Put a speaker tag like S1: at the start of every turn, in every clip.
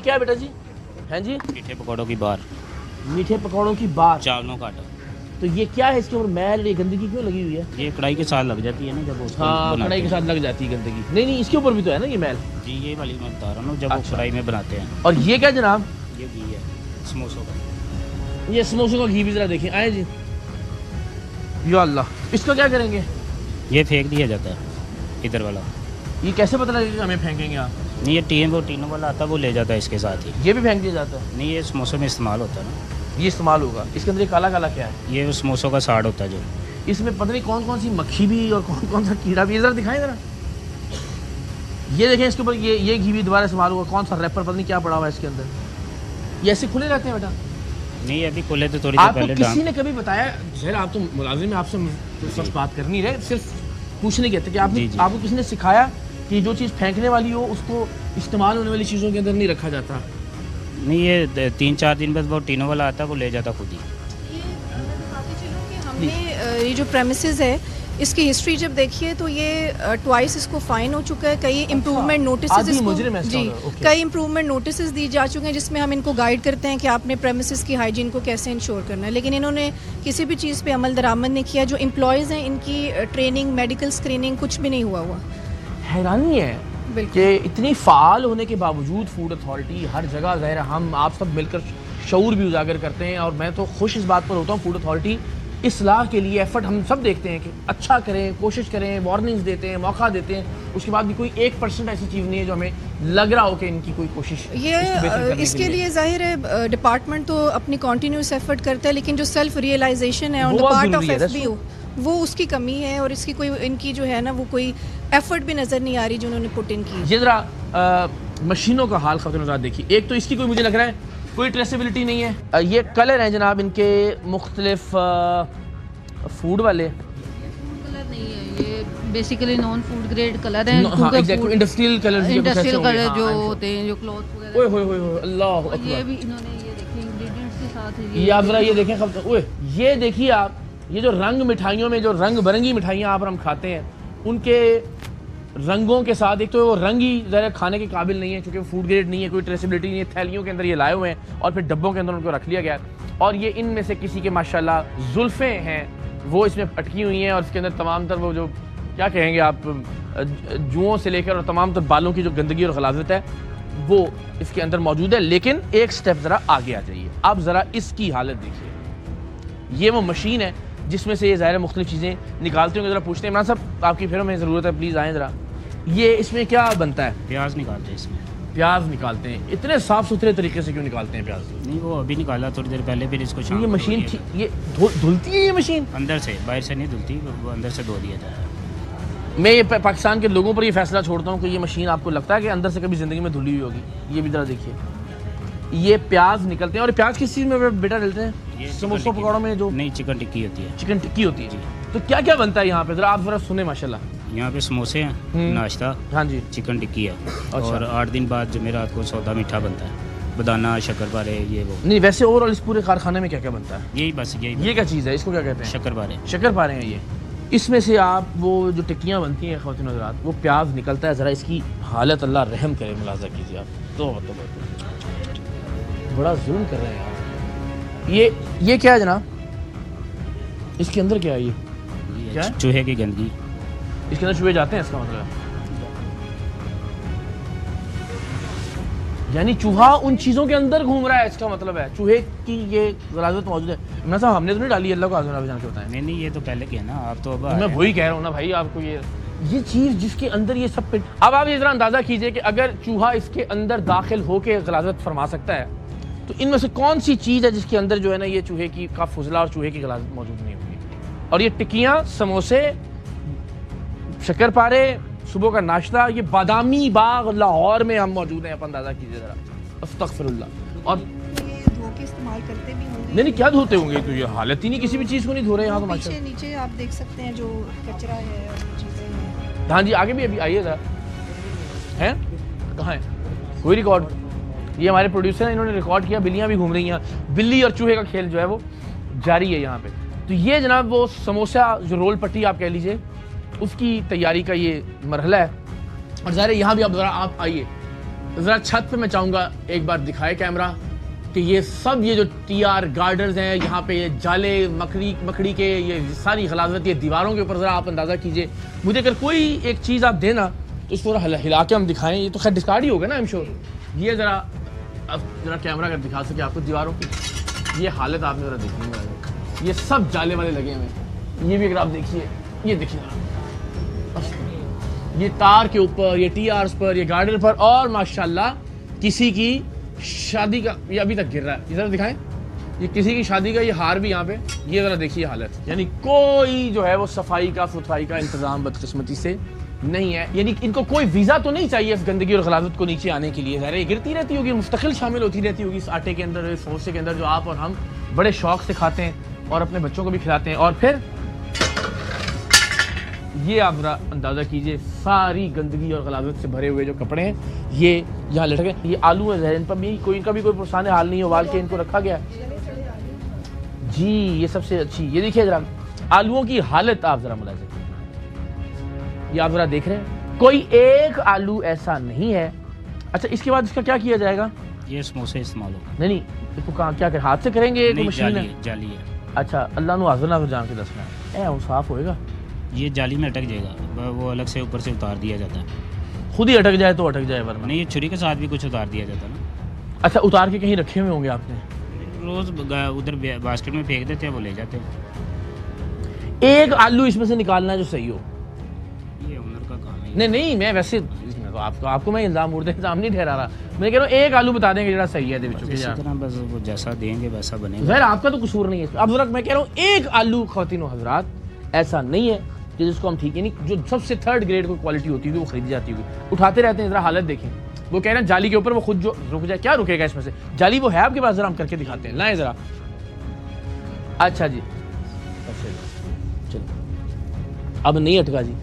S1: क्या है बेटा जी? हैं जी?
S2: मीठे पकौड़ों की बार,
S1: मीठे पकौड़ों की बात।
S2: चावलों का आटा।
S1: तो ये क्या है, इसके ऊपर मैल ये गंदगी क्यों लगी हुई है?
S2: ये कढ़ाई के साथ लग जाती है ना जब उसको
S1: हाँ,
S2: बनाते
S1: कढ़ाई के
S2: हैं।
S1: साथ लग जाती है गंदगी। नहीं नहीं, इसके ऊपर भी तो है ना ये मैल।
S2: जी ये वाली मैं बता रहा हूँ जब वो
S1: अच्छा।
S2: कढ़ाई में बनाते हैं।
S1: और ये क्या जनाब?
S2: ये घी है समोसों का।
S1: ये समोसों का घी भी जरा देखिए। आए जी, या अल्लाह, इसको क्या करेंगे?
S2: ये फेंक दिया जाता है इधर वाला।
S1: ये कैसे पता लगेगा हमें फेंकेंगे आप?
S2: नहीं ये टीनों वाला आता है वो ले जाता है इसके साथ ही।
S1: ये भी फेंक दिया जाता है?
S2: नहीं ये समोसों में इस्तेमाल होता है ना।
S1: ये इस्तेमाल होगा। इसके अंदर ये काला काला क्या है?
S2: ये समोसों का साड़ होता है जो।
S1: इसमें पता नहीं कौन कौन सी मक्खी भी और कौन कौन सा कीड़ा भी। जरा दिखाएं जरा। ये देखें इसके ऊपर ये घी भी दोबारा इस्तेमाल होगा। कौन सा रैपर पता नहीं क्या पड़ा हुआ है इसके अंदर। ये ऐसे खुले रहते हैं बेटा?
S2: नहीं अभी खुले तो थोड़ी देर
S1: आपको
S2: पहले
S1: किसी ने कभी बताया? जहर आप तो मुलाजिम है, आपसे तो सच बात कर नहीं रहे, सिर्फ पूछने के थे कि आपने
S2: जी, जी।
S1: आपको किसी ने सिखाया कि जो चीज़ फेंकने वाली हो उसको इस्तेमाल होने वाली चीज़ों के अंदर नहीं रखा जाता?
S2: नहीं ये 3-4 दिन बाद वो टीनों वाला आता है वो ले जाता खुद ही।
S3: ये बताते चलूं कि हमने ये जो प्रेमिसेस है इसकी हिस्ट्री जब देखिए तो ये ट्वाइस इसको फाइन हो चुका है। कई इम्प्रूवमेंट नोटिस
S1: आदमी मुजरिम है इसका
S3: जी
S1: मतलब, ओके।
S3: कई इम्प्रूवमेंट नोटिस दी जा चुके हैं जिसमें हम इनको गाइड करते हैं कि आपने प्रेमिसेस की हाइजीन को कैसे इंश्योर करना है, लेकिन इन्होंने किसी भी चीज़ पे अमल दरामद नहीं किया। जो एम्प्लॉयज़ हैं इनकी ट्रेनिंग, मेडिकल स्क्रीनिंग कुछ भी नहीं हुआ।
S1: हैरानी है
S3: बिल्कुल।
S1: कि इतनी फ़ाल होने के बावजूद फूड अथॉरिटी हर जगह ज़ाहिर है हम आप सब मिलकर शऊर भी उजागर करते हैं, और मैं तो खुश इस बात पर होता हूँ फूड अथॉरिटी इस्लाह के लिए एफर्ट हम सब देखते हैं कि अच्छा करें, कोशिश करें, वार्निंग्स देते हैं, मौका देते हैं, उसके बाद भी कोई 1% ऐसी चीज़ नहीं है जो हमें लग रहा हो कि इनकी कोई कोशिश इसको बेहतर करने के
S3: इसके लिए जाहिर है डिपार्टमेंट तो अपनी कॉन्टीन्यूस एफर्ट करता है, लेकिन जो सेल्फ रियलाइजेशन है ऑन द
S1: बहुत
S3: पार्ट ऑफ
S1: ज़रूरी है,
S3: एफबीओ वो उसकी कमी है, और इसकी कोई इनकी जो है ना वो कोई एफर्ट भी नज़र नहीं आ रही जो उन्होंने पुट इन की।
S1: ये ज़रा मशीनों का हाल खतरनाक देखिए। एक तो इसकी कोई मुझे लग रहा है कोई ट्रेसेबिलिटी नहीं है। ये कलर हैं जनाब इनके मुख्तलिफ फूड वाले।
S4: कलर नहीं है ये, basically non food grade colour है।
S1: हाँ exactly, industrial colour.
S4: Industrial colour जो होते हैं, जो क्लॉथ वगैरह।
S1: ओए होए होए होए, अल्लाह
S4: और ये
S1: अकबर।
S4: भी इन्होंने ये देखिए इंग्रेडिएंट्स के साथ
S1: ये आप जरा ये देखें खब, ओए ये देखिए आप, ये जो रंग मिठाइयों में जो रंग बिरंगी मिठाइयाँ आप हम खाते हैं उनके रंगों के साथ, एक तो वो रंग ही ज़रा खाने के काबिल नहीं है क्योंकि फूड ग्रेड नहीं है, कोई ट्रेसेबिलिटी नहीं है। थैलियों के अंदर ये लाए हुए हैं और फिर डब्बों के अंदर उनको रख लिया गया है, और ये इनमें से किसी के माशाल्लाह जुल्फ़ें हैं वो इसमें अटकी हुई हैं, और इसके अंदर तमाम तर वो जो क्या कहेंगे आप जुओं से लेकर और तमाम तर बालों की जो गंदगी और गलाजत है वो इसके अंदर मौजूद है। लेकिन एक स्टेप ज़रा आगे आ जाइए, आप ज़रा इसकी हालत देखिए। ये वो मशीन है जिसमें से ये ज़ाहिर मुख्तलिफ चीज़ें निकालते होंगे। ज़रा पूछते हैं इमरान साहब आपकी फिर हमें ज़रूरत है, प्लीज़ आएँ ज़रा। ये इसमें क्या बनता है?
S2: प्याज निकालते हैं इसमें।
S1: प्याज निकालते हैं। इतने साफ़ सुथरे तरीके से क्यों निकालते हैं प्याज?
S2: नहीं वो अभी निकाला थोड़ी देर पहले, फिर इसको शाम
S1: ये
S2: को
S1: मशीन
S2: धो दिया
S1: ये धुलती है ये मशीन?
S2: जाता है। अंदर से, बाहर से नहीं धुलती, वो अंदर से धो दिया जाता है।
S1: मैं ये पाकिस्तान के लोगों पर ये फैसला छोड़ता हूँ कि ये मशीन आपको लगता है कि अंदर से कभी ज़िंदगी में धुली हुई होगी? ये भी ज़रा देखिए, ये प्याज निकलते हैं। और प्याज किस चीज़ में बेटा डलते हैं?
S2: ये
S1: समोसों पकौड़ों में जो
S2: नहीं चिकन टिक्की होती है।
S1: चिकन टिक्की होती है। तो क्या क्या बनता है यहाँ पे? ज़रा आप ज़रा सुने माशाल्लाह।
S2: यहाँ पे समोसे हैं, नाश्ता,
S1: हाँ जी।
S2: चिकन टिक्की है, और 8 दिन बाद जुमेरात को सौदा मीठा बनता है, बदाना, शक्करपारे, ये वो।
S1: नहीं वैसे ओवरऑल इस पूरे कारखाने में क्या क्या बनता है?
S2: यही बस यही
S1: ये क्या चीज़ है, इसको क्या कहते हैं?
S2: शक्करपारे।
S1: शक्करपारे हैं ये। इसमें से आप वो जो टिक्कियाँ बनती हैं ख़वातीन हज़रात, वो प्याज निकलता है। ज़रा इसकी हालत अल्लाह रहम करे, मुलाज़ा कीजिए आप। तो बड़ा जुल्म कर रहे हैं यार। ये क्या है जनाब? इसके अंदर क्या है ये? क्या है?
S2: चूहे की गंदगी।
S1: इसके अंदर चूहे जाते हैं, इसका मतलब है? यानी चूहा उन चीज़ों के अंदर घूम रहा है, इसका मतलब है चूहे की ये गलाजत मौजूद है। मैं साहब हमने तो नहीं डाली, अल्लाह को आज़म जान के बताएं।
S2: नहीं नहीं ये तो पहले के है ना, आप तो अब
S1: मैं वही कह रहा हूँ ना भाई आपको, ये चीज़ जिसके अंदर ये सब पिट। अब आप ये ज़रा अंदाज़ा कीजिए कि अगर चूहा इसके अंदर दाखिल होकर गलाजत फरमा सकता है तो इनमें से कौन सी चीज़ है जिसके अंदर जो है ना ये चूहे की का फुजला और चूहे की गलाजत मौजूद नहीं होगी? और ये टिक्कियाँ, समोसे, शक्करपारे, सुबह का नाश्ता, ये बादामी बाग लाहौर में हम मौजूद हैं। आप अंदाज़ा कीजिए ज़रा, अस्तगफिरुल्लाह। और
S3: ये धो के इस्तेमाल करते भी होंगे।
S1: नहीं क्या धोते होंगे? तो ये हालत ही नहीं, किसी भी चीज़ को नहीं धो रहे यहाँ तो माशा।
S3: पीछे नीचे आप देख सकते हैं जो कचरा है और चीज़ें हैं।
S1: हाँ जी आगे भी अभी आइए ज़रा। हैं कहाँ है? कोई रिकॉर्ड? ये हमारे प्रोड्यूसर हैं, इन्होंने रिकॉर्ड किया। बिल्लियाँ भी घूम रही हैं, बिल्ली और चूहे का खेल जो है वो जारी है यहाँ पे। तो ये जनाब वो समोसा जो रोल पट्टी आप कह लीजिए उसकी तैयारी का ये मरहला है। और ज़ाहिर है यहाँ भी अब ज़रा आप आइए, ज़रा छत पे मैं चाहूँगा एक बार दिखाए कैमरा कि ये सब ये जो TR गार्डर्स हैं, यहाँ पे ये जाले मकड़ी के ये सारी गलाजत ये दीवारों के ऊपर ज़रा आप अंदाज़ा कीजिए। मुझे अगर कोई एक चीज़ आप देना तो इसको हिला के हम दिखाएं। ये तो खैर डिस्कार्ड ही होगा ना, आई एम श्योर। ये ज़रा अब ज़रा कैमरा अगर दिखा सके आपको दीवारों की ये हालत आपने ज़रा देखनी है। ये सब जाले वाले लगे हुए हैं। ये भी अगर आप देखिए, ये देखिए ये तार के ऊपर, ये TRs पर, ये गार्डर पर, और माशाल्लाह किसी की शादी का ये अभी तक गिर रहा है। ये ज़रा दिखाएं, ये किसी की शादी का ये हार भी यहाँ पे, ये ज़रा देखिए हालत। यानी कोई जो है वो सफाई का सुथराई का इंतज़ाम बदकिस्मती से नहीं है। यानी इनको कोई वीज़ा तो नहीं चाहिए इस गंदगी और गलाजत को नीचे आने के लिए। ज़रा ये गिरती रहती होगी, मुस्तकिल शामिल होती रहती होगी इस आटे के अंदर, इस समोसे के अंदर, जो आप और हम बड़े शौक से खाते हैं और अपने बच्चों को भी खिलाते हैं। और फिर ये आप ज़रा अंदाज़ा कीजिए, सारी गंदगी और गलाजत से भरे हुए जो कपड़े हैं ये यहाँ लटके। ये आलू है, इन पर भी कोई इनका भी कोई पुरसान हाल नहीं है, उबाल के इनको रखा गया जी। ये सबसे अच्छी, ये देखिए ज़रा आलूओं की हालत आप ज़रा मुलाहिजा कीजिए। ये आप ज़रा देख रहे हैं, कोई एक आलू ऐसा नहीं है। अच्छा, इसके बाद इसका क्या किया जाएगा?
S2: ये समोसे इस्तेमाल होगा।
S1: नहीं, इसको कहाँ क्या कर, हाथ से करेंगे?
S2: नहीं,
S1: मशीन
S2: जाली
S1: है,
S2: जाली है।
S1: अच्छा, अल्लाह नु हाज़िर नाज़िर जान के दसना है, वो साफ होएगा।
S2: ये जाली में अटक जाएगा, वो अलग से ऊपर से उतार दिया जाता है।
S1: खुद ही अटक जाए तो अटक जाए, वरना
S2: नहीं, ये छुरी के साथ भी कुछ उतार दिया जाता है ना।
S1: अच्छा, उतार के कहीं रखे हुए होंगे आपने?
S2: रोज़ उधर बास्केट में फेंक देते हैं, वो ले जाते हैं।
S1: एक आलू इसमें से निकालना जो सही हो।
S2: ये ओनर का काम है।
S1: नहीं, मैं वैसे इसमें तो आपको मैं इल्ज़ाम मुर्दे इल्ज़ाम नहीं ठहरा रहा। मैं कह रहा हूँ एक आलू बता देंगे जरा सही है।
S2: इसी तरह बस वो जैसा देंगे वैसा बनेगा।
S1: खैर आपका तो कसूर नहीं है। अब जरा मैं कह रहा हूँ एक आलू ख़वातीन व हज़रात ऐसा नहीं है कि जिसको हम ठीक है नहीं, जो सबसे थर्ड ग्रेड कोई क्वालिटी होती है वो खरीदी जाती होगी, उठाते रहते हैं। ज़रा हालत देखें, वो कह रहे हैं जाली के ऊपर वो खुद जो रुक जाए, क्या रुकेगा इसमें से? जाली वो है आपके पास? ज़रा हम करके दिखाते हैं, लाएं ज़रा। अच्छा जी, अच्छा जी, चलो अब नहीं अटका जी।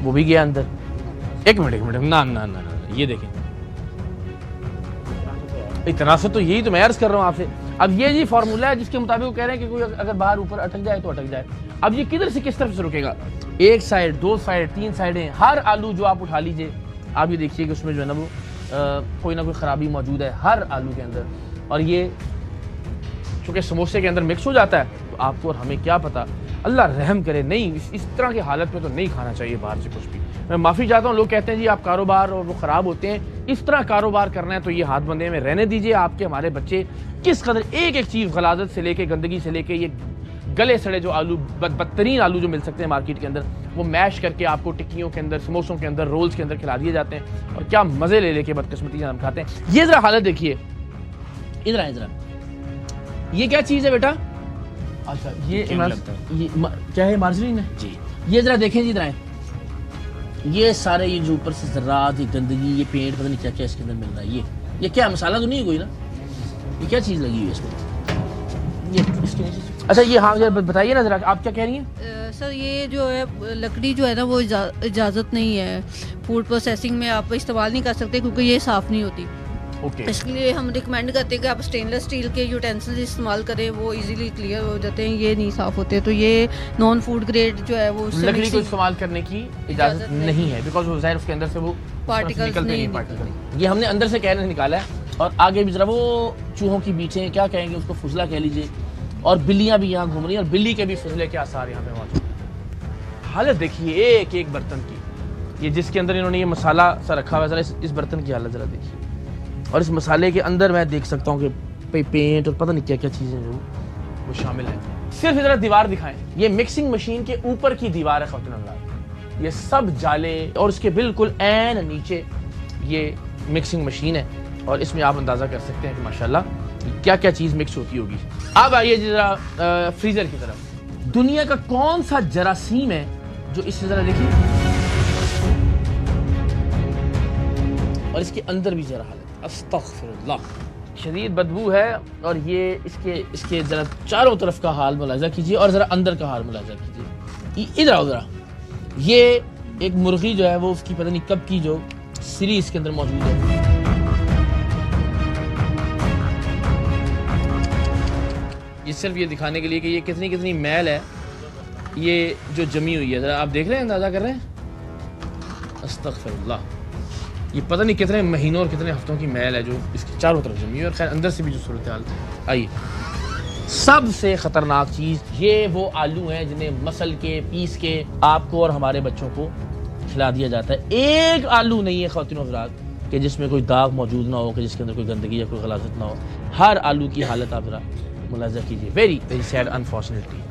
S1: वो भी गया अंदर। एक मिनट ना, ये देखें, इतना से तो यही तो मैं अर्ज कर रहा हूँ आपसे। अब ये जी फार्मूला है जिसके मुताबिक वो कह रहे हैं कि कोई अगर बाहर ऊपर अटक जाए तो अटक जाए। अब ये किधर से किस तरफ से रुकेगा? एक साइड, दो साइड, तीन साइडें, हर आलू जो आप उठा लीजिए, आप ये देखिए कि उसमें जो है ना वो कोई ना कोई ख़राबी मौजूद है हर आलू के अंदर। और ये चूँकि समोसे के अंदर मिक्स हो जाता है तो आपको और हमें क्या पता, अल्लाह रहम करे। नहीं, इस तरह की हालत में तो नहीं खाना चाहिए बाहर से कुछ भी। मैं माफ़ी चाहता हूँ, लोग कहते हैं जी आप कारोबार और वो ख़राब होते हैं, इस तरह कारोबार करना है तो ये हाथ बंधे में रहने दीजिए। आपके हमारे बच्चे किस कदर एक एक चीज़ गलाजत से लेके, गंदगी से लेके, ये गले सड़े जो आलू, बदतरीन आलू जो मिल सकते हैं मार्केट के अंदर, वो मैश करके आपको टिक्कियों के अंदर, समोसों के अंदर, रोल्स के अंदर खिला दिए जाते हैं। और क्या मज़े ले लेके बदकिस्मती से हम खाते हैं। ये ज़रा हालत देखिए, इधर आए ज़रा, ये क्या चीज़ है बेटा? अच्छा, ये क्या है? मार्जरीन है
S2: जी।
S1: ये ज़रा देखें जी, इधर आए, ये सारे ये जो ऊपर से ज़रात, ये गंदगी, ये पेंट, पता नहीं क्या क्या इसके अंदर मिल रहा है। ये क्या मसाला तो नहीं है कोई ना? ये क्या चीज़ लगी हुई है इसमें? ये इसके नीचे। अच्छा, ये हाँ बताइए ना ज़रा, आप क्या कह रही हैं?
S4: सर ये जो है लकड़ी जो है ना वो इजाज़त नहीं है फूड प्रोसेसिंग में, आप इस्तेमाल नहीं कर सकते क्योंकि ये साफ़ नहीं होती।
S1: ओके,
S4: इसलिए हम रिकमेंड करते हैं कि आप स्टेनलेस स्टील के यूटेंसिल्स इस्तेमाल करें, वो इजीली क्लियर हो जाते हैं, ये नहीं साफ़ होते। तो ये नॉन फूड ग्रेड जो है वो
S1: लकड़ी को इस्तेमाल करने की इजाज़त नहीं है, बिकॉज वो ज़ाहिर उसके अंदर से वो
S4: पार्टिकल्स
S1: निकलते
S4: नहीं
S1: पार्टिकल। ये हमने अंदर से कहने निकाला है। और आगे भी ज़रा वो चूहों की बीचें, क्या कहेंगे उसको, फुजला कह लीजिए, और बिल्लियाँ भी यहाँ घूम रही हैं, और बिल्ली के भी फुजले के आसार यहाँ पे मौजूद हैं। हालत देखिए एक एक बर्तन की, ये जिसके अंदर इन्होंने ये मसाला सा रखा हुआ है, ज़रा इस बर्तन की हालत ज़रा देखिए। और इस मसाले के अंदर मैं देख सकता हूँ कि पेंट और पता नहीं क्या क्या चीज़ें जो वो शामिल हैं। सिर्फ इधर दीवार दिखाएं, ये मिक्सिंग मशीन के ऊपर की दीवार है ख़वातीन, ये सब जाले, और उसके बिल्कुल ऐन नीचे ये मिक्सिंग मशीन है। और इसमें आप अंदाज़ा कर सकते हैं कि माशाल्लाह क्या क्या चीज़ मिक्स होती होगी। अब आइए ज़रा फ्रीज़र की तरफ। दुनिया का कौन सा जरासीम है जो इससे ज़रा देखिए, और इसके अंदर भी ज़रा हालत, अस्तग़फिरुल्लाह, शदीद बदबू है। और ये इसके ज़रा चारों तरफ का हाल मुलाहिज़ा कीजिए, और ज़रा अंदर का हाल मुलाहिज़ा कीजिए। इधर आओ ज़रा, ये एक मुर्गी जो है वो उसकी पता नहीं कब की जो सिरी इसके अंदर मौजूद है। ये सिर्फ ये दिखाने के लिए कि ये कितनी मैल है ये जो जमी हुई है, ज़रा आप देख रहे हैं, अंदाज़ा कर रहे हैं, अस्तगफिरुल्लाह, ये पता नहीं कितने महीनों और कितने हफ्तों की मैल है जो इसके चारों तरफ जमी है, और खैर अंदर से भी जो सूरत हाल। आइए, सबसे ख़तरनाक चीज़ ये वो आलू हैं जिन्हें मसल के, पीस के आपको और हमारे बच्चों को खिला दिया जाता है। एक आलू नहीं है ख़वातीन हज़रात कि जिसमें कोई दाग मौजूद ना हो, कि जिसके अंदर कोई गंदगी या कोई गलाजत ना हो। हर आलू की हालत आप ज़रा मुलाज़ा कीजिए। Very very sad, unfortunately.